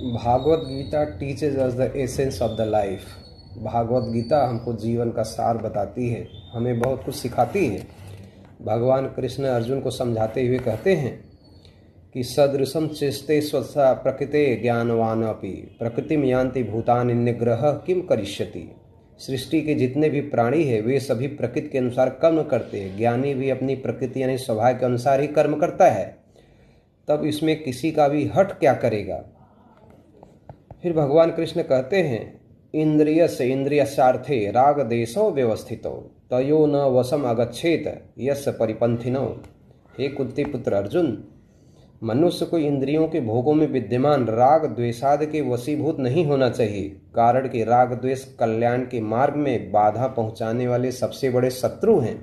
Bhagavat Gita teaches us the essence of the life. Bhagavad Gita हमको जीवन का सार बताती है, हमें बहुत कुछ सिखाती है। भगवान कृष्ण अर्जुन को समझाते हुए कहते हैं कि सदृशम चेष्टे स्वसा प्रकृते ज्ञानवान अपि प्रकृतिम यान्ति भूतानि निग्रह किम करिष्यति। सृष्टि के जितने भी प्राणी हैं वे सभी प्रकृति के अनुसार कर्म करते हैं। ज्ञानी भी अपनी प्रकृति यानी स्वभाव के अनुसार ही कर्म करता है, तब इसमें किसी का भी हट क्या करेगा। फिर भगवान कृष्ण कहते हैं इंद्रिय से इंद्रियसार्थे राग देशो व्यवस्थितो तयो न वशम अगच्छेत यस परिपंथिनो। हे कुंती पुत्र अर्जुन, मनुष्य को इंद्रियों के भोगों में विद्यमान राग द्वेषादि के वशीभूत नहीं होना चाहिए। कारण कि राग द्वेष कल्याण के मार्ग में बाधा पहुंचाने वाले सबसे बड़े शत्रु हैं।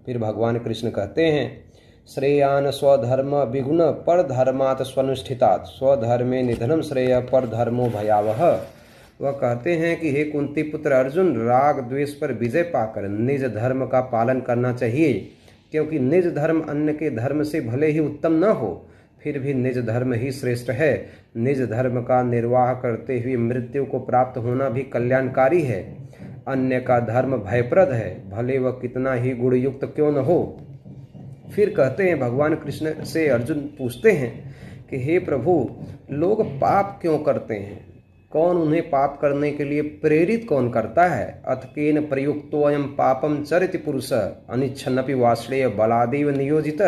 फिर भगवान कृष्ण कहते हैं श्रेयान स्वधर्म विगुण पर धर्मात् स्वनुष्ठितात् स्वधर्मे निधनम श्रेय पर धर्मो भयावह। वह कहते हैं कि हे कुंती पुत्र अर्जुन, राग द्वेष पर विजय पाकर निज धर्म का पालन करना चाहिए, क्योंकि निज धर्म अन्य के धर्म से भले ही उत्तम न हो, फिर भी निज धर्म ही श्रेष्ठ है। निज धर्म का निर्वाह करते हुए मृत्यु को प्राप्त होना भी कल्याणकारी है। अन्य का धर्म भयप्रद है, भले वह कितना ही गुणयुक्त क्यों न हो। फिर कहते हैं भगवान कृष्ण से अर्जुन पूछते हैं कि हे प्रभु, लोग पाप क्यों करते हैं? कौन उन्हें पाप करने के लिए प्रेरित कौन करता है? अथ केन प्रयुक्तोऽयं पापम चरिति पुरुष अनिच्छन्नपि वाश्रेय बलादेव नियोजित।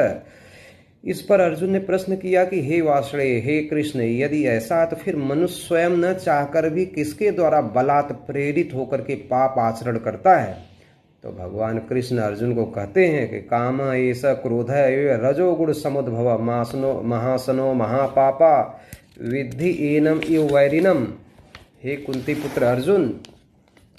इस पर अर्जुन ने प्रश्न किया कि हे वाश्रेय, हे कृष्ण, यदि ऐसा तो फिर मनुष्य स्वयं न चाहकर भी किसके द्वारा बलात् प्रेरित होकर के पाप आचरण करता है? तो भगवान कृष्ण अर्जुन को कहते हैं कि काम एष क्रोध रजोगुण समुद्भव महासनो महापापा विद्धि एनम इव वैरिनम। हे कुंती पुत्र अर्जुन,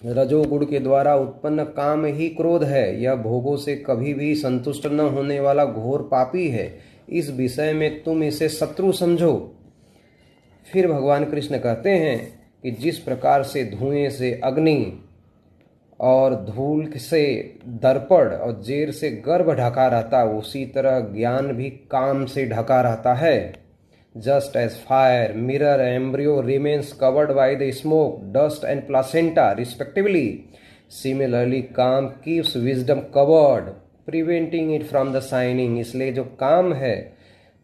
रजोगुण के द्वारा उत्पन्न काम ही क्रोध है। यह भोगों से कभी भी संतुष्ट न होने वाला घोर पापी है। इस विषय में तुम इसे शत्रु समझो। फिर भगवान कृष्ण कहते हैं कि जिस प्रकार से धुएं से अग्नि और धूल से दर्पण और जेर से गर्भ ढका रहता है, उसी तरह ज्ञान भी काम से ढका रहता है। Just as fire mirror embryo remains covered by the smoke dust and placenta respectively, similarly kama keeps wisdom covered preventing it from the shining. इसलिए जो काम है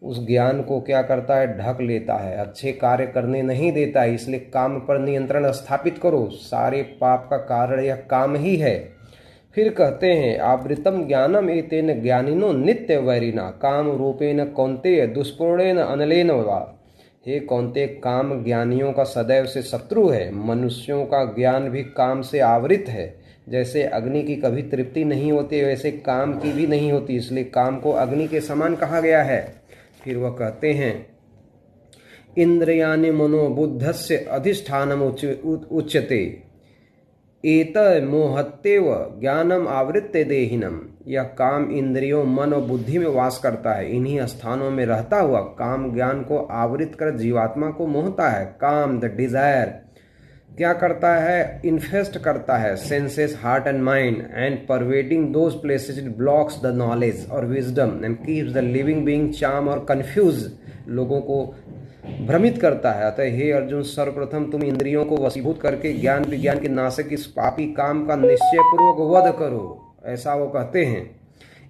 उस ज्ञान को क्या करता है? ढक लेता है, अच्छे कार्य करने नहीं देता है। इसलिए काम पर नियंत्रण स्थापित करो। सारे पाप का कारण यह काम ही है। फिर कहते हैं आवृतम ज्ञानम एतेन ज्ञानिनो नित्य वैरिना काम रूपेण कौन्तेय दुष्पूर्णेन अनलेन वा। हे कौन्तेय, काम ज्ञानियों का सदैव से शत्रु है। मनुष्यों का ज्ञान भी काम से आवृत है। जैसे अग्नि की कभी तृप्ति नहीं होती, वैसे काम की भी नहीं होती। इसलिए काम को अग्नि के समान कहा गया है। फिर वह कहते हैं इंद्रियाणि मनोबुद्धस्य अधिष्ठानम उच्यते एत मोहत्येव ज्ञानम आवृत्य देहिनम। यह काम इंद्रियों मन और बुद्धि में वास करता है। इन्हीं स्थानों में रहता हुआ काम ज्ञान को आवृत कर जीवात्मा को मोहता है। काम द डिजायर क्या करता है? इन्फेस्ट करता है senses heart and mind and pervading those places it blocks the knowledge और wisdom and keeps the living being charm और कंफ्यूज। लोगों को भ्रमित करता है। अतः हे अर्जुन, सर्वप्रथम तुम इंद्रियों को वशीभूत करके ज्ञान विज्ञान के नाशक इस पापी काम का निश्चय पूर्वक वध करो। ऐसा वो कहते हैं।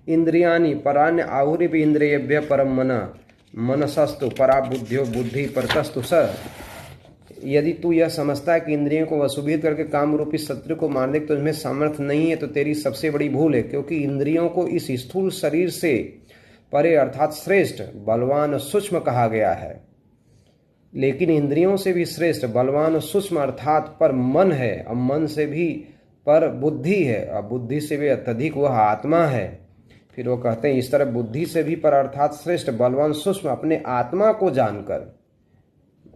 इंद्रियाणि परान्य आहुरि भी इंद्रियभ्य परम मनसस्तु परा बुद्धियो बुद्धि परतस्तु स। यदि तू यह समझता है कि इंद्रियों को वशीभूत करके काम रूपी शत्रु को मारने की तुझमें सामर्थ्य नहीं है, तो तेरी सबसे बड़ी भूल है। क्योंकि इंद्रियों को इस स्थूल शरीर से परे अर्थात श्रेष्ठ बलवान सूक्ष्म कहा गया है। लेकिन इंद्रियों से भी श्रेष्ठ बलवान सूक्ष्म अर्थात पर मन है, और मन से भी पर बुद्धि है, और बुद्धि से भी अत्यधिक वह आत्मा है। फिर वो कहते हैं इस तरह बुद्धि से भी पर अर्थात श्रेष्ठ बलवान सूक्ष्म अपने आत्मा को जानकर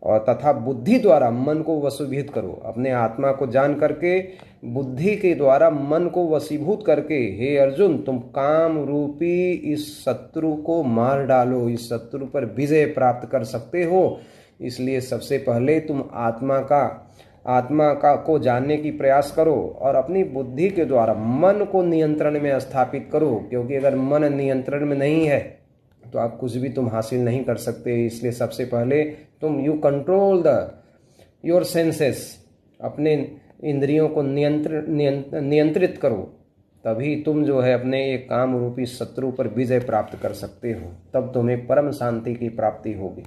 और तथा बुद्धि द्वारा मन को वशीभूत करो। अपने आत्मा को जान करके बुद्धि के द्वारा मन को वशीभूत करके हे अर्जुन, तुम काम रूपी इस शत्रु को मार डालो। इस शत्रु पर विजय प्राप्त कर सकते हो। इसलिए सबसे पहले तुम आत्मा का को जानने की प्रयास करो और अपनी बुद्धि के द्वारा मन को नियंत्रण में स्थापित करो। क्योंकि अगर मन नियंत्रण में नहीं है तो आप कुछ भी तुम हासिल नहीं कर सकते। इसलिए सबसे पहले तुम you control the your senses, अपने इंद्रियों को नियंत्रित करो, तभी तुम जो है अपने एक काम रूपी शत्रु पर विजय प्राप्त कर सकते हो। तब तुम्हें परम शांति की प्राप्ति होगी।